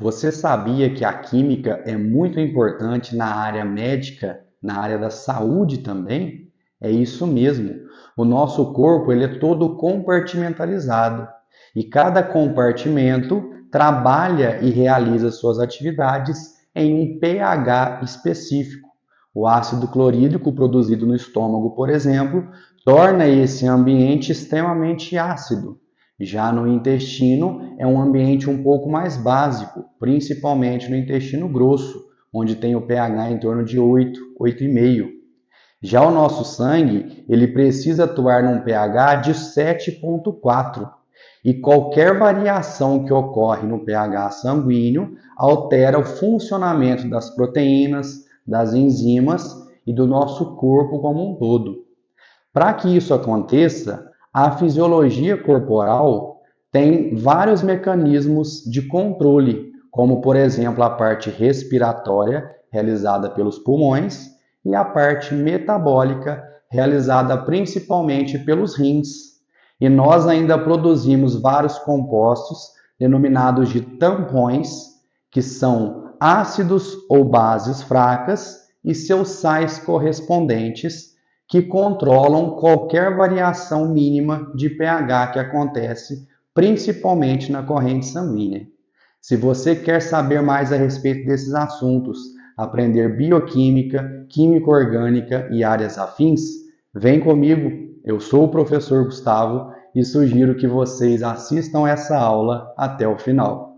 Você sabia que a química é muito importante na área médica, na área da saúde também? É isso mesmo. O nosso corpo ele é todo compartimentalizado e cada compartimento trabalha e realiza suas atividades em um pH específico. O ácido clorídrico produzido no estômago, por exemplo, torna esse ambiente extremamente ácido. Já no intestino é um ambiente um pouco mais básico, principalmente no intestino grosso, onde tem o pH em torno de 8, 8,5. Já o nosso sangue, ele precisa atuar num pH de 7,4. E qualquer variação que ocorre no pH sanguíneo altera o funcionamento das proteínas, das enzimas e do nosso corpo como um todo. Para que isso aconteça, a fisiologia corporal tem vários mecanismos de controle, como por exemplo a parte respiratória, realizada pelos pulmões, e a parte metabólica, realizada principalmente pelos rins. E nós ainda produzimos vários compostos denominados de tampões, que são ácidos ou bases fracas e seus sais correspondentes, que controlam qualquer variação mínima de pH que acontece, principalmente na corrente sanguínea. Se você quer saber mais a respeito desses assuntos, aprender bioquímica, química orgânica e áreas afins, vem comigo. Eu sou o professor Gustavo e sugiro que vocês assistam essa aula até o final.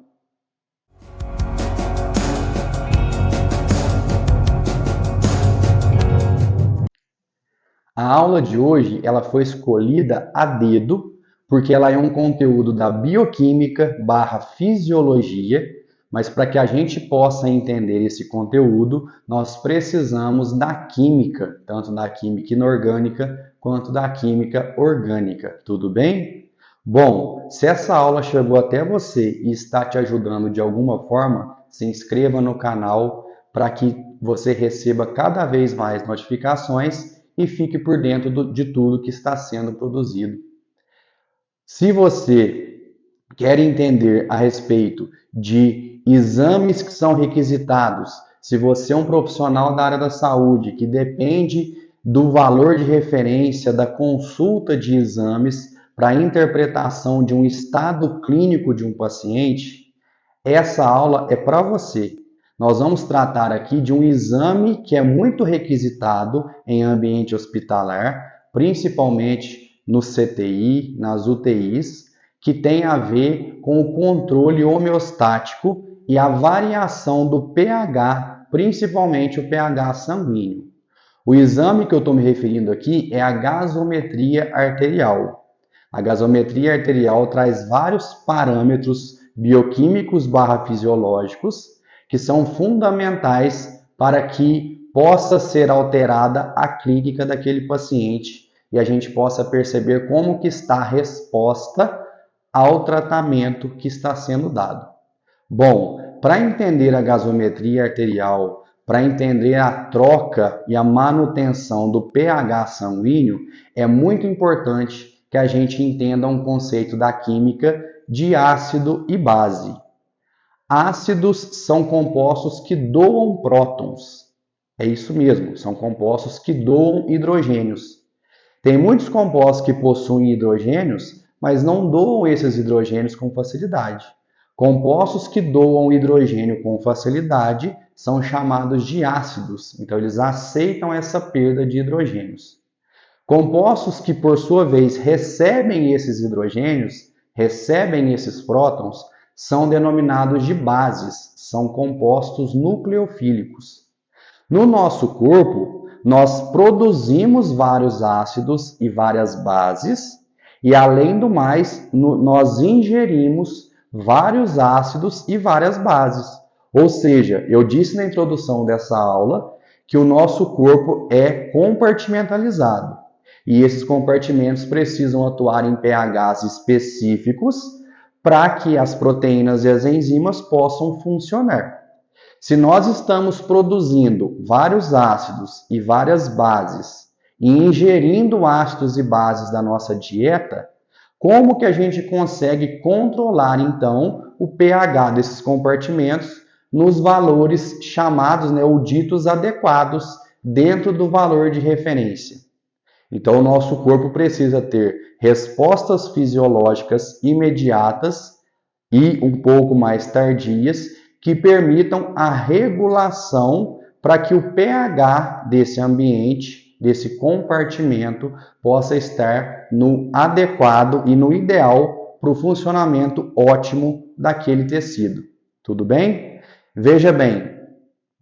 A aula de hoje ela foi escolhida a dedo porque ela é um conteúdo da bioquímica barra fisiologia, mas para que a gente possa entender esse conteúdo, nós precisamos da química, tanto da química inorgânica quanto da química orgânica, tudo bem? Bom, se essa aula chegou até você e está te ajudando de alguma forma, se inscreva no canal para que você receba cada vez mais notificações e fique por dentro de tudo que está sendo produzido. Se você quer entender a respeito de exames que são requisitados, se você é um profissional da área da saúde que depende do valor de referência da consulta de exames para a interpretação de um estado clínico de um paciente, essa aula é para você. Nós vamos tratar aqui de um exame que é muito requisitado em ambiente hospitalar, principalmente no CTI, nas UTIs, que tem a ver com o controle homeostático e a variação do pH, principalmente o pH sanguíneo. O exame que eu estou me referindo aqui é a gasometria arterial. A gasometria arterial traz vários parâmetros bioquímicos barra fisiológicos que são fundamentais para que possa ser alterada a clínica daquele paciente e a gente possa perceber como que está a resposta ao tratamento que está sendo dado. Bom, para entender a gasometria arterial, para entender a troca e a manutenção do pH sanguíneo, é muito importante que a gente entenda um conceito da química de ácido e base. Ácidos são compostos que doam prótons. É isso mesmo, são compostos que doam hidrogênios. Tem muitos compostos que possuem hidrogênios, mas não doam esses hidrogênios com facilidade. Compostos que doam hidrogênio com facilidade são chamados de ácidos, então eles aceitam essa perda de hidrogênios. Compostos que, por sua vez, recebem esses hidrogênios, recebem esses prótons, são denominados de bases, são compostos nucleofílicos. No nosso corpo, nós produzimos vários ácidos e várias bases, e além do mais, nós ingerimos vários ácidos e várias bases. Ou seja, eu disse na introdução dessa aula que o nosso corpo é compartimentalizado. E esses compartimentos precisam atuar em pHs específicos para que as proteínas e as enzimas possam funcionar. Se nós estamos produzindo vários ácidos e várias bases e ingerindo ácidos e bases da nossa dieta, como que a gente consegue controlar, então, o pH desses compartimentos nos valores chamados, ou ditos adequados dentro do valor de referência. Então, o nosso corpo precisa ter respostas fisiológicas imediatas e um pouco mais tardias que permitam a regulação para que o pH desse ambiente, desse compartimento, possa estar no adequado e no ideal para o funcionamento ótimo daquele tecido. Tudo bem? Veja bem,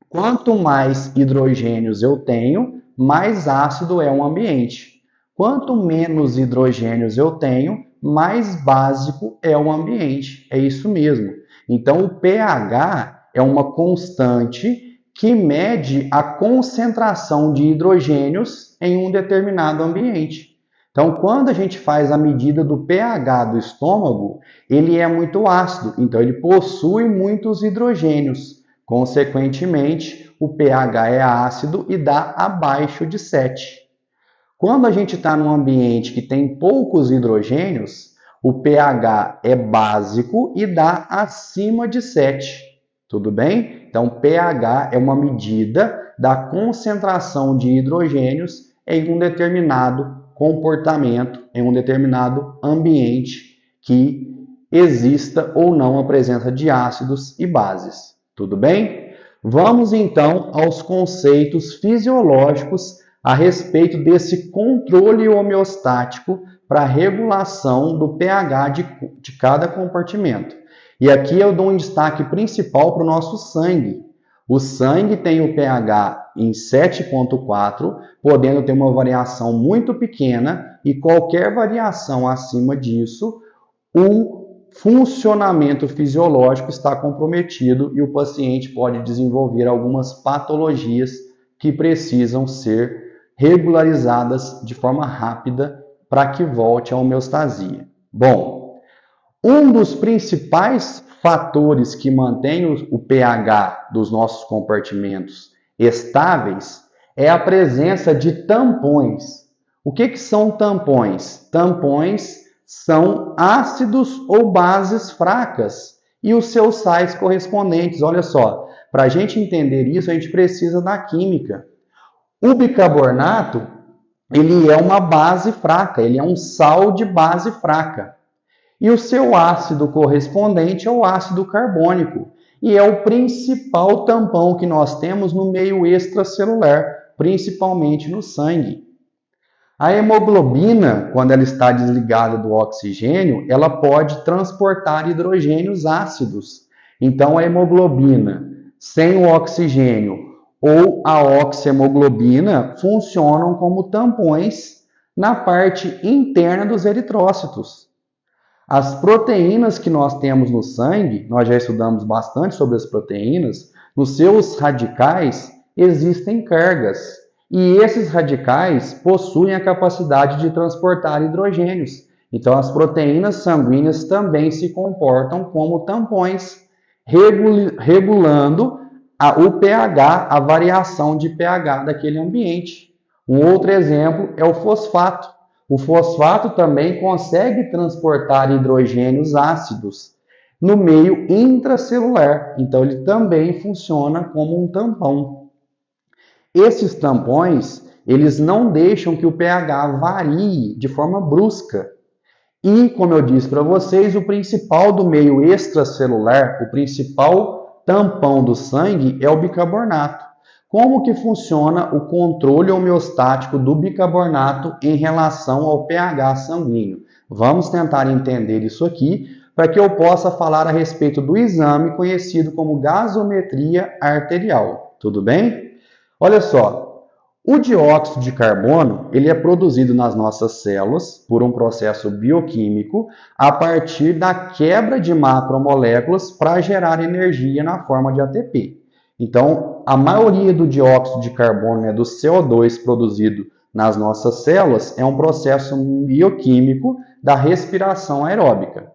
quanto mais hidrogênios eu tenho, mais ácido é o ambiente. Quanto menos hidrogênios eu tenho, mais básico é o ambiente. É isso mesmo. Então, o pH é uma constante que mede a concentração de hidrogênios em um determinado ambiente. Então, quando a gente faz a medida do pH do estômago, ele é muito ácido, então ele possui muitos hidrogênios. Consequentemente, o pH é ácido e dá abaixo de 7. Quando a gente está num ambiente que tem poucos hidrogênios, o pH é básico e dá acima de 7. Tudo bem? Então, pH é uma medida da concentração de hidrogênios em um determinado comportamento, em um determinado ambiente que exista ou não a presença de ácidos e bases. Tudo bem? Vamos então aos conceitos fisiológicos a respeito desse controle homeostático para a regulação do pH de cada compartimento. E aqui eu dou um destaque principal para o nosso sangue. O sangue tem o pH em 7,4, podendo ter uma variação muito pequena, e qualquer variação acima disso, o funcionamento fisiológico está comprometido e o paciente pode desenvolver algumas patologias que precisam ser regularizadas de forma rápida para que volte à homeostasia. Bom, um dos principais fatores que mantém o pH dos nossos compartimentos estáveis é a presença de tampões. O que são tampões? Tampões são ácidos ou bases fracas e os seus sais correspondentes. Olha só, para a gente entender isso, a gente precisa da química. O bicarbonato, ele é uma base fraca, ele é um sal de base fraca. E o seu ácido correspondente é o ácido carbônico. E é o principal tampão que nós temos no meio extracelular, principalmente no sangue. A hemoglobina, quando ela está desligada do oxigênio, ela pode transportar hidrogênios ácidos. Então, a hemoglobina sem o oxigênio ou a oxihemoglobina funcionam como tampões na parte interna dos eritrócitos. As proteínas que nós temos no sangue, nós já estudamos bastante sobre as proteínas, nos seus radicais existem cargas. E esses radicais possuem a capacidade de transportar hidrogênios. Então, as proteínas sanguíneas também se comportam como tampões, regulando o pH, a variação de pH daquele ambiente. Um outro exemplo é o fosfato. O fosfato também consegue transportar hidrogênios ácidos no meio intracelular. Então, ele também funciona como um tampão. Esses tampões, eles não deixam que o pH varie de forma brusca. E, como eu disse para vocês, o principal do meio extracelular, o principal tampão do sangue é o bicarbonato. Como que funciona o controle homeostático do bicarbonato em relação ao pH sanguíneo? Vamos tentar entender isso aqui para que eu possa falar a respeito do exame conhecido como gasometria arterial. Tudo bem? Olha só, o dióxido de carbono ele é produzido nas nossas células por um processo bioquímico a partir da quebra de macromoléculas para gerar energia na forma de ATP. Então, a maioria do dióxido de carbono, do CO2 produzido nas nossas células, é um processo bioquímico da respiração aeróbica.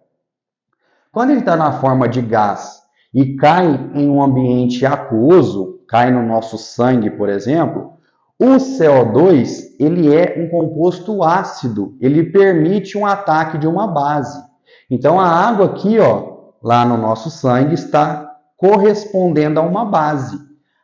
Quando ele está na forma de gás e cai em um ambiente aquoso, cai no nosso sangue, por exemplo, o CO2 ele é um composto ácido, ele permite um ataque de uma base. Então, a água aqui, lá no nosso sangue está correspondendo a uma base.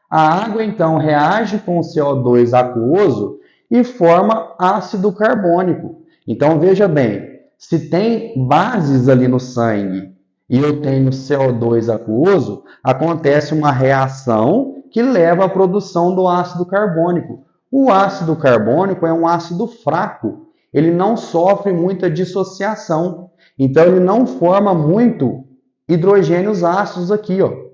A água, então, reage com o CO2 aquoso e forma ácido carbônico. Então, veja bem, se tem bases ali no sangue e eu tenho CO2 aquoso, acontece uma reação que leva à produção do ácido carbônico. O ácido carbônico é um ácido fraco, ele não sofre muita dissociação, então ele não forma muito hidrogênios ácidos aqui, ó.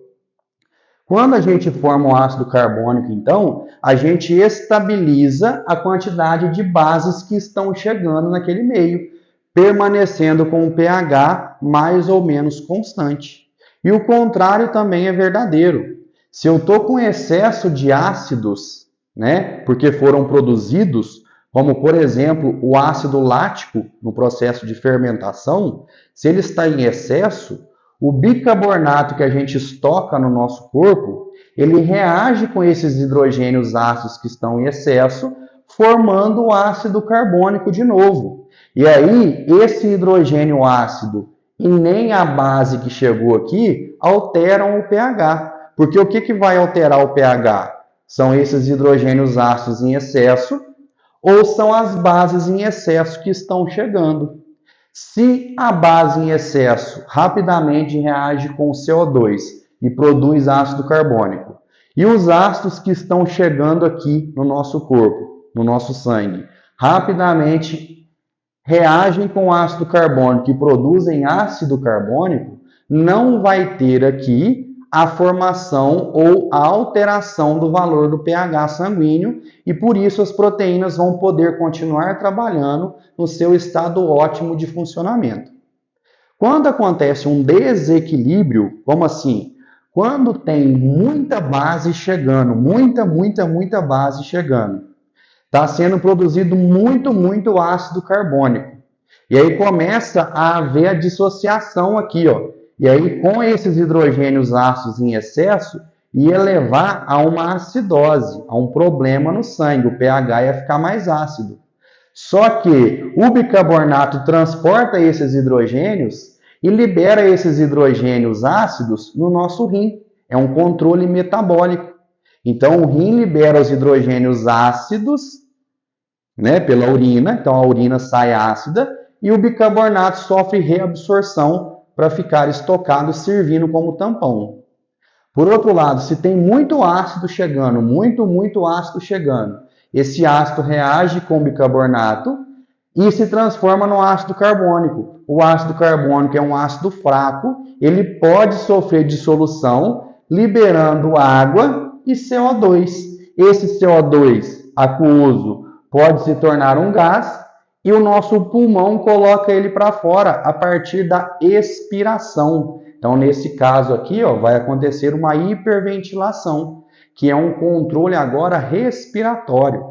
Quando a gente forma o ácido carbônico, então, a gente estabiliza a quantidade de bases que estão chegando naquele meio, permanecendo com um pH mais ou menos constante. E o contrário também é verdadeiro. Se eu estou com excesso de ácidos, né, porque foram produzidos, como por exemplo o ácido lático no processo de fermentação, se ele está em excesso, o bicarbonato que a gente estoca no nosso corpo, ele reage com esses hidrogênios ácidos que estão em excesso, formando o ácido carbônico de novo. E aí, esse hidrogênio ácido e nem a base que chegou aqui alteram o pH. Porque o que vai alterar o pH? São esses hidrogênios ácidos em excesso ou são as bases em excesso que estão chegando. Se a base em excesso rapidamente reage com o CO2 e produz ácido carbônico, e os ácidos que estão chegando aqui no nosso corpo, no nosso sangue, rapidamente reagem com o ácido carbônico e produzem ácido carbônico, não vai ter aqui a formação ou a alteração do valor do pH sanguíneo e por isso as proteínas vão poder continuar trabalhando no seu estado ótimo de funcionamento. Quando acontece um desequilíbrio, como assim? Quando tem muita base chegando, muita base chegando, está sendo produzido muito ácido carbônico. E aí começa a haver a dissociação aqui, ó. E aí, com esses hidrogênios ácidos em excesso, ia levar a uma acidose, a um problema no sangue. O pH ia ficar mais ácido. Só que o bicarbonato transporta esses hidrogênios e libera esses hidrogênios ácidos no nosso rim. É um controle metabólico. Então, o rim libera os hidrogênios ácidos, né, pela urina. Então, a urina sai ácida e o bicarbonato sofre reabsorção para ficar estocado servindo como tampão. Por outro lado, se tem muito ácido chegando, muito ácido chegando, esse ácido reage com o bicarbonato e se transforma no ácido carbônico. O ácido carbônico é um ácido fraco, ele pode sofrer dissolução, liberando água e CO2. Esse CO2 aquoso pode se tornar um gás e o nosso pulmão coloca ele para fora a partir da expiração. Então, nesse caso aqui, ó, vai acontecer uma hiperventilação, que é um controle agora respiratório.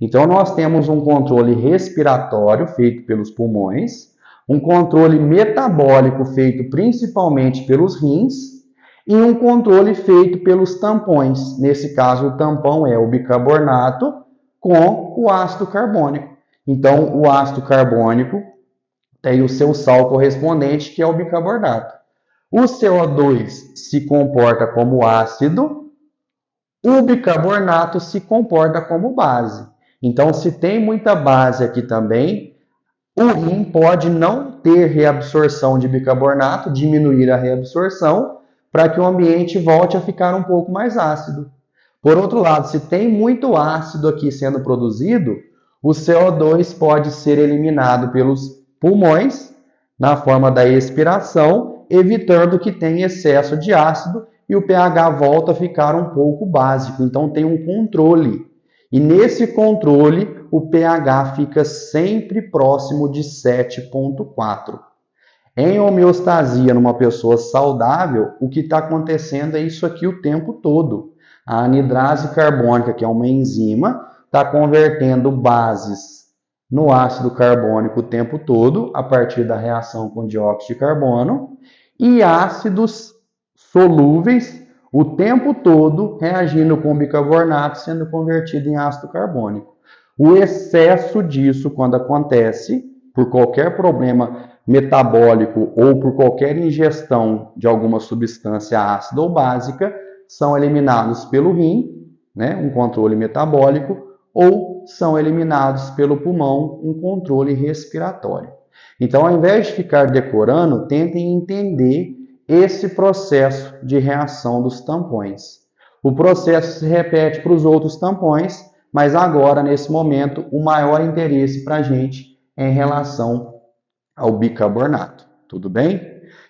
Então, nós temos um controle respiratório feito pelos pulmões, um controle metabólico feito principalmente pelos rins e um controle feito pelos tampões. Nesse caso, o tampão é o bicarbonato com o ácido carbônico. Então, o ácido carbônico tem o seu sal correspondente, que é o bicarbonato. O CO2 se comporta como ácido, o bicarbonato se comporta como base. Então, se tem muita base aqui também, o rim pode não ter reabsorção de bicarbonato, diminuir a reabsorção, para que o ambiente volte a ficar um pouco mais ácido. Por outro lado, se tem muito ácido aqui sendo produzido, o CO2 pode ser eliminado pelos pulmões na forma da expiração, evitando que tenha excesso de ácido e o pH volta a ficar um pouco básico. Então tem um controle. E nesse controle, o pH fica sempre próximo de 7,4. Em homeostasia, numa pessoa saudável, o que está acontecendo é isso aqui o tempo todo. A anidrase carbônica, que é uma enzima, está convertendo bases no ácido carbônico o tempo todo, a partir da reação com dióxido de carbono, e ácidos solúveis o tempo todo reagindo com bicarbonato, sendo convertido em ácido carbônico. O excesso disso, quando acontece, por qualquer problema metabólico ou por qualquer ingestão de alguma substância ácida ou básica, são eliminados pelo rim, né, um controle metabólico, ou são eliminados pelo pulmão, um controle respiratório. Então, ao invés de ficar decorando, tentem entender esse processo de reação dos tampões. O processo se repete para os outros tampões, mas agora, nesse momento, o maior interesse para a gente é em relação ao bicarbonato. Tudo bem?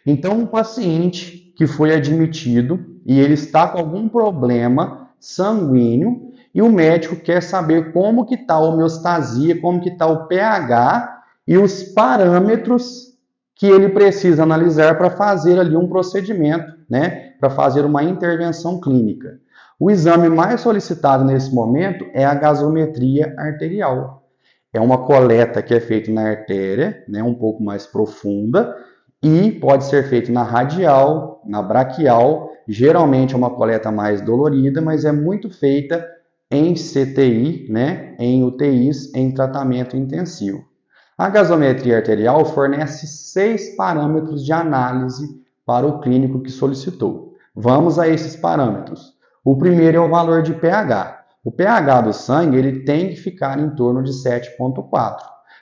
Então, um paciente que foi admitido e ele está com algum problema sanguíneo e o médico quer saber como que está a homeostasia, como que está o pH e os parâmetros que ele precisa analisar para fazer ali um procedimento, né, para fazer uma intervenção clínica. O exame mais solicitado nesse momento é a gasometria arterial. É uma coleta que é feita na artéria, né, um pouco mais profunda, e pode ser feito na radial, na braquial. Geralmente é uma coleta mais dolorida, mas é muito feita em CTI, né, em UTIs, em tratamento intensivo. A gasometria arterial fornece 6 parâmetros de análise para o clínico que solicitou. Vamos a esses parâmetros. O primeiro é o valor de pH. O pH do sangue ele tem que ficar em torno de 7,4.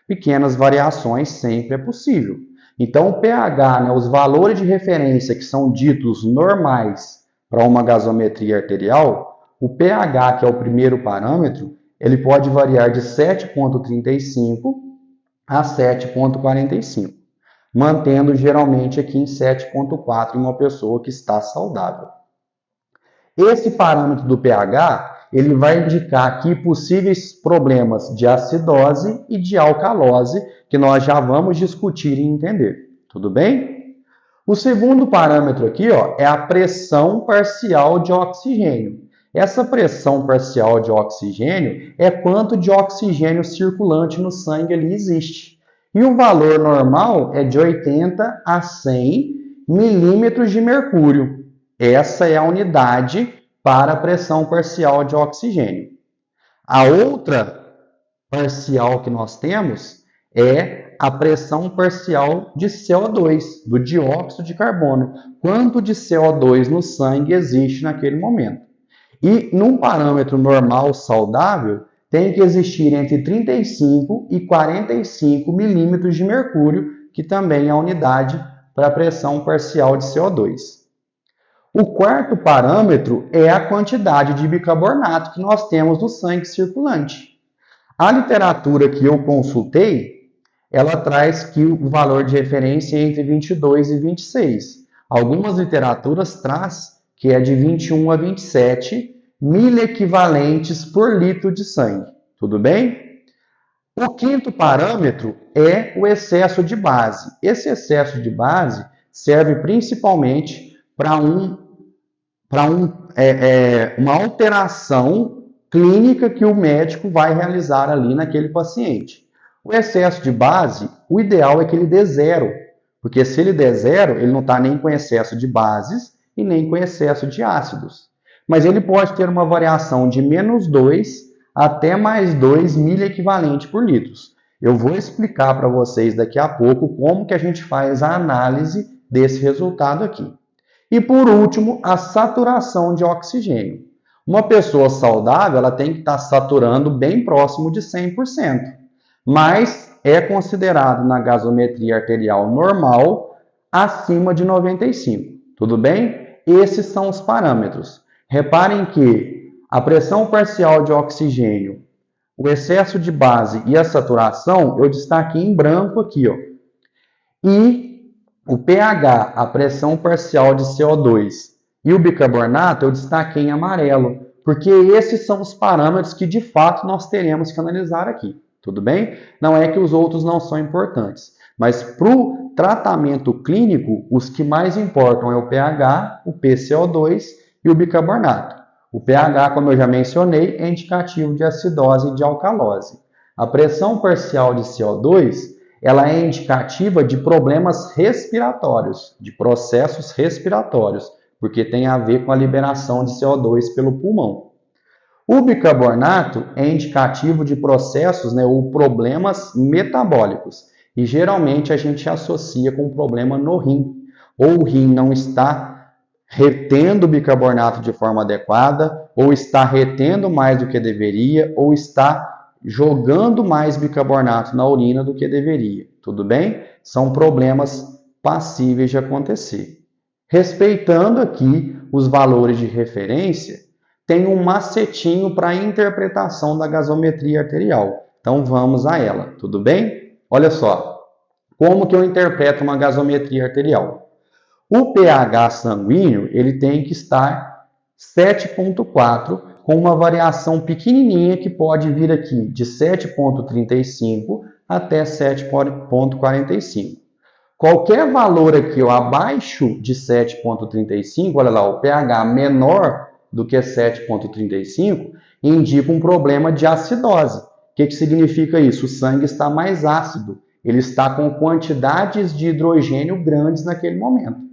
Pequenas variações sempre é possível. Então, o pH, né, os valores de referência que são ditos normais para uma gasometria arterial, o pH, que é o primeiro parâmetro, ele pode variar de 7,35 a 7,45, mantendo geralmente aqui em 7,4 em uma pessoa que está saudável. Esse parâmetro do pH, ele vai indicar aqui possíveis problemas de acidose e de alcalose, que nós já vamos discutir e entender. Tudo bem? O segundo parâmetro aqui, ó, é a pressão parcial de oxigênio. Essa pressão parcial de oxigênio é quanto de oxigênio circulante no sangue ali existe. E o valor normal é de 80 a 100 milímetros de mercúrio. Essa é a unidade para a pressão parcial de oxigênio. A outra parcial que nós temos é a pressão parcial de CO2, do dióxido de carbono. Quanto de CO2 no sangue existe naquele momento. E num parâmetro normal saudável, tem que existir entre 35 e 45 milímetros de mercúrio, que também é a unidade para a pressão parcial de CO2. O quarto parâmetro é a quantidade de bicarbonato que nós temos no sangue circulante. A literatura que eu consultei, ela traz que o valor de referência é entre 22 e 26. Algumas literaturas traz que é de 21 a 27 miliequivalentes por litro de sangue. Tudo bem? O quinto parâmetro é o excesso de base. Esse excesso de base serve principalmente para uma alteração clínica que o médico vai realizar ali naquele paciente. O excesso de base, o ideal é que ele dê zero, porque se ele der zero, ele não está nem com excesso de bases e nem com excesso de ácidos. Mas ele pode ter uma variação de menos 2 até mais 2 miliequivalente por litros. Eu vou explicar para vocês daqui a pouco como que a gente faz a análise desse resultado aqui. E por último, a saturação de oxigênio. Uma pessoa saudável ela tem que estar saturando bem próximo de 100%, mas é considerado na gasometria arterial normal acima de 95%. Tudo bem? Esses são os parâmetros. Reparem que a pressão parcial de oxigênio, o excesso de base e a saturação, eu destaquei em branco aqui, ó. E o pH, a pressão parcial de CO2 e o bicarbonato, eu destaquei em amarelo, porque esses são os parâmetros que de fato nós teremos que analisar aqui. Tudo bem? Não é que os outros não são importantes, mas para o tratamento clínico, os que mais importam é o pH, o PCO2 e o bicarbonato. O pH, como eu já mencionei, é indicativo de acidose e de alcalose. A pressão parcial de CO2, ela é indicativa de problemas respiratórios, de processos respiratórios, porque tem a ver com a liberação de CO2 pelo pulmão. O bicarbonato é indicativo de processos, ou problemas metabólicos. E geralmente a gente associa com um problema no rim. Ou o rim não está retendo bicarbonato de forma adequada, ou está retendo mais do que deveria, ou está jogando mais bicarbonato na urina do que deveria. Tudo bem? São problemas passíveis de acontecer. Respeitando aqui os valores de referência, tem um macetinho para a interpretação da gasometria arterial. Então vamos a ela, tudo bem? Olha só, como que eu interpreto uma gasometria arterial? O pH sanguíneo ele tem que estar 7,4 com uma variação pequenininha que pode vir aqui de 7,35 até 7,45. Qualquer valor aqui abaixo de 7,35, olha lá, o pH menor do que 7,35 indica um problema de acidose. O que significa isso? O sangue está mais ácido, ele está com quantidades de hidrogênio grandes naquele momento.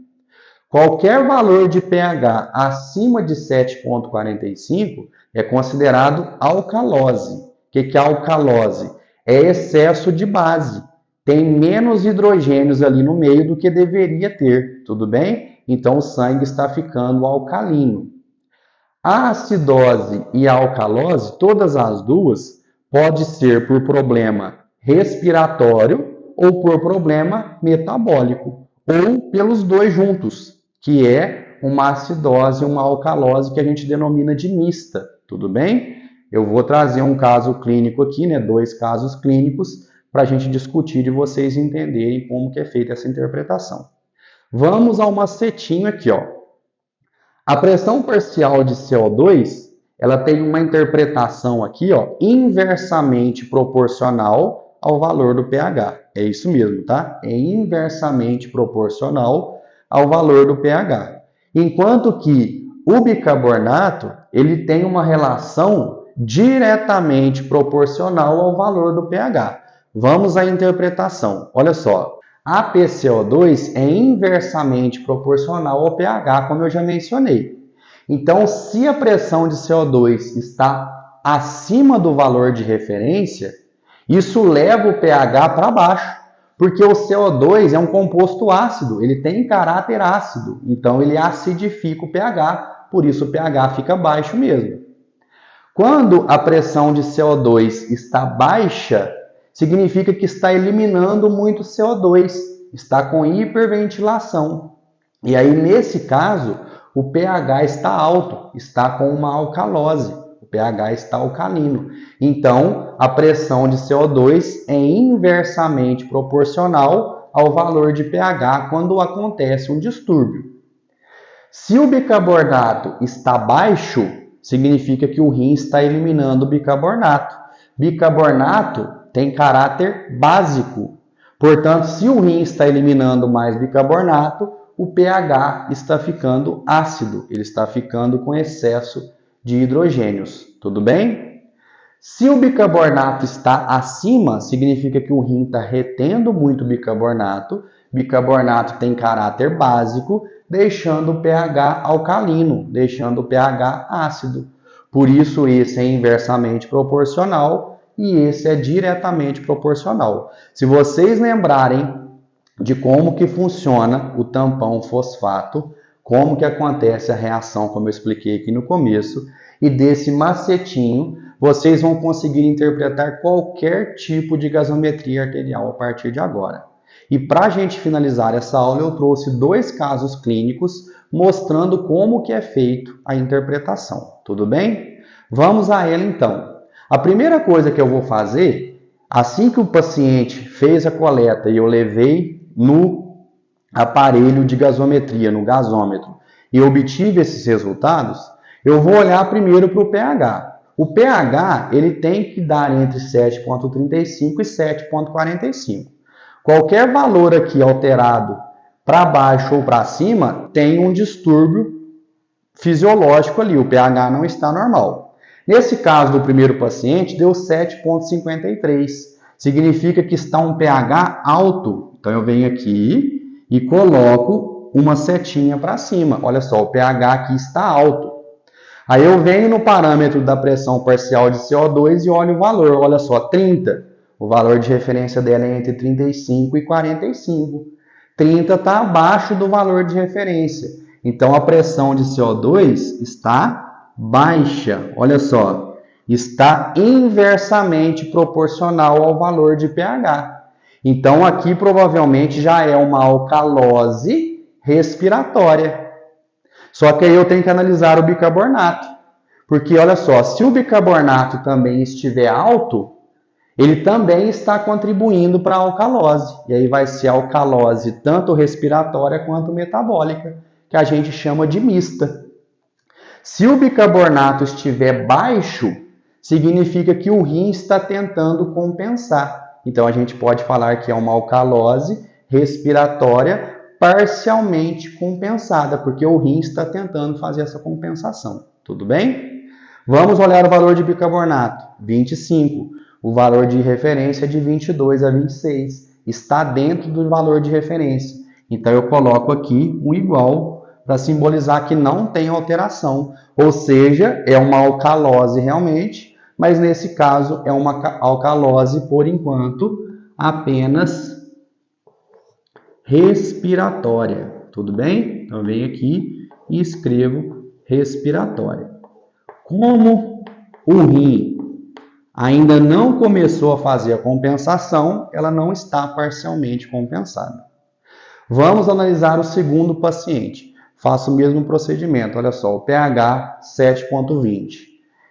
Qualquer valor de pH acima de 7,45 é considerado alcalose. O que é alcalose? É excesso de base. Tem menos hidrogênios ali no meio do que deveria ter, tudo bem? Então o sangue está ficando alcalino. A acidose e a alcalose, todas as duas, pode ser por problema respiratório ou por problema metabólico, ou pelos dois juntos, que é uma acidose e uma alcalose que a gente denomina de mista, tudo bem? Eu vou trazer um caso clínico aqui, né, 2 casos clínicos, para a gente discutir e vocês entenderem como que é feita essa interpretação. Vamos ao macetinho aqui, ó. A pressão parcial de CO2, ela tem uma interpretação aqui, ó, inversamente proporcional ao valor do pH. É isso mesmo, tá? É inversamente proporcional ao valor do pH. Enquanto que o bicarbonato, ele tem uma relação diretamente proporcional ao valor do pH. Vamos à interpretação. Olha só, a PCO2 é inversamente proporcional ao pH, como eu já mencionei. Então, se a pressão de CO2 está acima do valor de referência, isso leva o pH para baixo, porque o CO2 é um composto ácido, ele tem caráter ácido, então ele acidifica o pH, por isso o pH fica baixo mesmo. Quando a pressão de CO2 está baixa, significa que está eliminando muito CO2, está com hiperventilação. E aí, nesse caso, o pH está alto, está com uma alcalose, o pH está alcalino. Então, a pressão de CO2 é inversamente proporcional ao valor de pH quando acontece um distúrbio. Se o bicarbonato está baixo, significa que o rim está eliminando o bicarbonato. Bicarbonato tem caráter básico. Portanto, se o rim está eliminando mais bicarbonato, o pH está ficando ácido, ele está ficando com excesso de hidrogênios. Tudo bem? Se o bicarbonato está acima, significa que o rim está retendo muito bicarbonato. Bicarbonato tem caráter básico, deixando o pH alcalino, deixando o pH ácido. Por isso, esse é inversamente proporcional e esse é diretamente proporcional. Se vocês lembrarem de como que funciona o tampão fosfato, como que acontece a reação, como eu expliquei aqui no começo, e desse macetinho, vocês vão conseguir interpretar qualquer tipo de gasometria arterial a partir de agora. E para a gente finalizar essa aula, eu trouxe 2 casos clínicos mostrando como que é feito a interpretação. Tudo bem? Vamos a ela então. A primeira coisa que eu vou fazer, assim que o paciente fez a coleta e eu levei no aparelho de gasometria, no gasômetro, e obtive esses resultados, eu vou olhar primeiro para o pH. O pH ele tem que dar entre 7,35 e 7,45. Qualquer valor aqui alterado para baixo ou para cima tem um distúrbio fisiológico ali, o pH não está normal. Nesse caso do primeiro paciente, deu 7,53. Significa que está um pH alto. Então eu venho aqui e coloco uma setinha para cima. Olha só, o pH aqui está alto. Aí eu venho no parâmetro da pressão parcial de CO2 e olho o valor. Olha só, 30. O valor de referência dela é entre 35 e 45. 30 está abaixo do valor de referência. Então, a pressão de CO2 está baixa. Olha só, está inversamente proporcional ao valor de pH. Então, aqui provavelmente já é uma alcalose respiratória. Só que aí eu tenho que analisar o bicarbonato. Porque, olha só, se o bicarbonato também estiver alto, ele também está contribuindo para a alcalose. E aí vai ser alcalose tanto respiratória quanto metabólica, que a gente chama de mista. Se o bicarbonato estiver baixo, significa que o rim está tentando compensar. Então a gente pode falar que é uma alcalose respiratória parcialmente compensada, porque o rim está tentando fazer essa compensação. Tudo bem? Vamos olhar o valor de bicarbonato, 25. O valor de referência é de 22 a 26. Está dentro do valor de referência. Então eu coloco aqui um igual para simbolizar que não tem alteração. Ou seja, é uma alcalose realmente, mas nesse caso é uma alcalose, por enquanto, apenas respiratória. Tudo bem? Então venho aqui e escrevo respiratória. Como o rim ainda não começou a fazer a compensação, ela não está parcialmente compensada. Vamos analisar o segundo paciente. Faço o mesmo procedimento. Olha só, o pH 7,20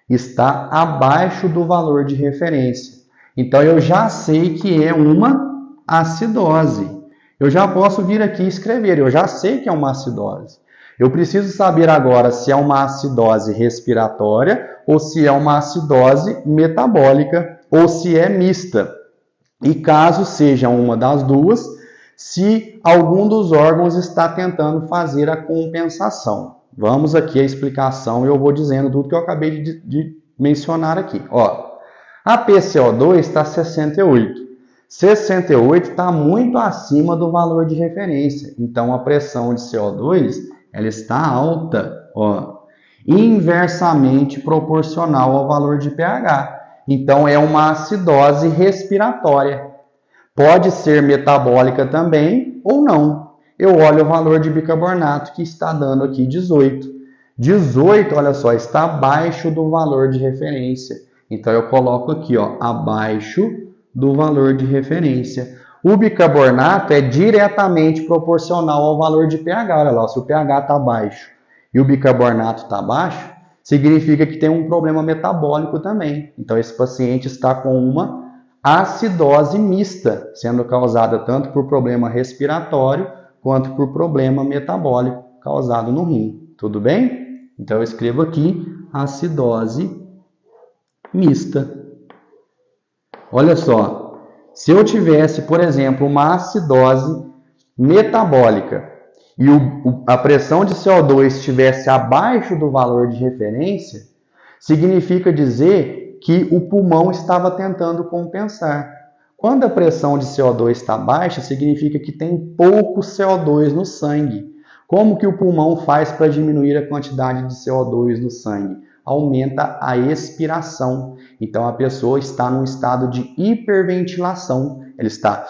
está abaixo do valor de referência. Então eu já sei que é uma acidose. Eu já posso vir aqui e escrever, eu já sei que é uma acidose. Eu preciso saber agora se é uma acidose respiratória ou se é uma acidose metabólica ou se é mista. E caso seja uma das duas, se algum dos órgãos está tentando fazer a compensação. Vamos aqui à explicação e eu vou dizendo tudo que eu acabei de mencionar aqui. Ó, a PCO2 está 68. 68 está muito acima do valor de referência. Então, a pressão de CO2 ela está alta, ó, inversamente proporcional ao valor de pH. Então, é uma acidose respiratória. Pode ser metabólica também ou não. Eu olho o valor de bicarbonato que está dando aqui 18. 18, olha só, está abaixo do valor de referência. Então, eu coloco aqui, ó, abaixo do valor de referência. O bicarbonato é diretamente proporcional ao valor de pH. Olha lá, se o pH está baixo e o bicarbonato está baixo, significa que tem um problema metabólico também. Então, esse paciente está com uma acidose mista, sendo causada tanto por problema respiratório quanto por problema metabólico causado no rim. Tudo bem? Então, eu escrevo aqui acidose mista. Olha só. Se eu tivesse, por exemplo, uma acidose metabólica e a pressão de CO2 estivesse abaixo do valor de referência, significa dizer que o pulmão estava tentando compensar. Quando a pressão de CO2 está baixa, significa que tem pouco CO2 no sangue. Como que o pulmão faz para diminuir a quantidade de CO2 no sangue? Aumenta a expiração. Então, a pessoa está num estado de hiperventilação. Ela está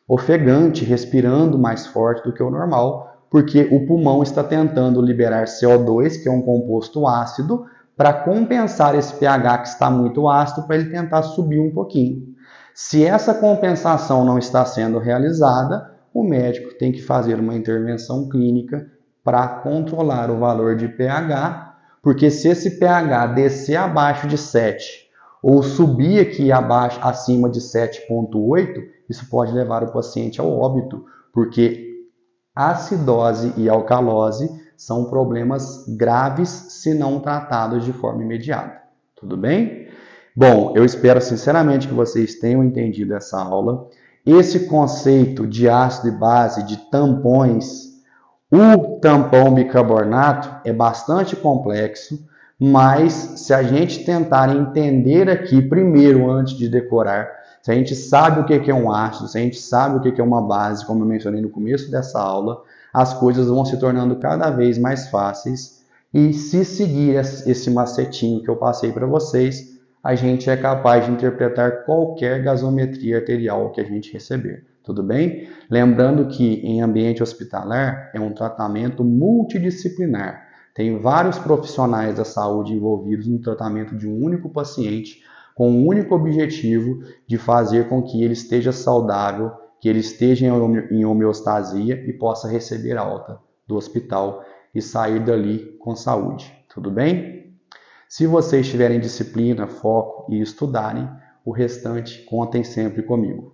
ofegante, respirando mais forte do que o normal, porque o pulmão está tentando liberar CO2, que é um composto ácido, para compensar esse pH que está muito ácido, para ele tentar subir um pouquinho. Se essa compensação não está sendo realizada, o médico tem que fazer uma intervenção clínica para controlar o valor de pH, porque se esse pH descer abaixo de 7 ou subir aqui abaixo, acima de 7,8, isso pode levar o paciente ao óbito, porque acidose e alcalose são problemas graves se não tratados de forma imediata. Tudo bem? Bom, eu espero sinceramente que vocês tenham entendido essa aula. Esse conceito de ácido e base, de tampões, o tampão bicarbonato é bastante complexo, mas se a gente tentar entender aqui primeiro antes de decorar, se a gente sabe o que é um ácido, se a gente sabe o que é uma base, como eu mencionei no começo dessa aula, as coisas vão se tornando cada vez mais fáceis e se seguir esse macetinho que eu passei para vocês, a gente é capaz de interpretar qualquer gasometria arterial que a gente receber. Tudo bem? Lembrando que em ambiente hospitalar é um tratamento multidisciplinar. Tem vários profissionais da saúde envolvidos no tratamento de um único paciente, com o único objetivo de fazer com que ele esteja saudável, que ele esteja em homeostasia e possa receber alta do hospital e sair dali com saúde. Tudo bem? Se vocês tiverem disciplina, foco e estudarem, o restante contem sempre comigo.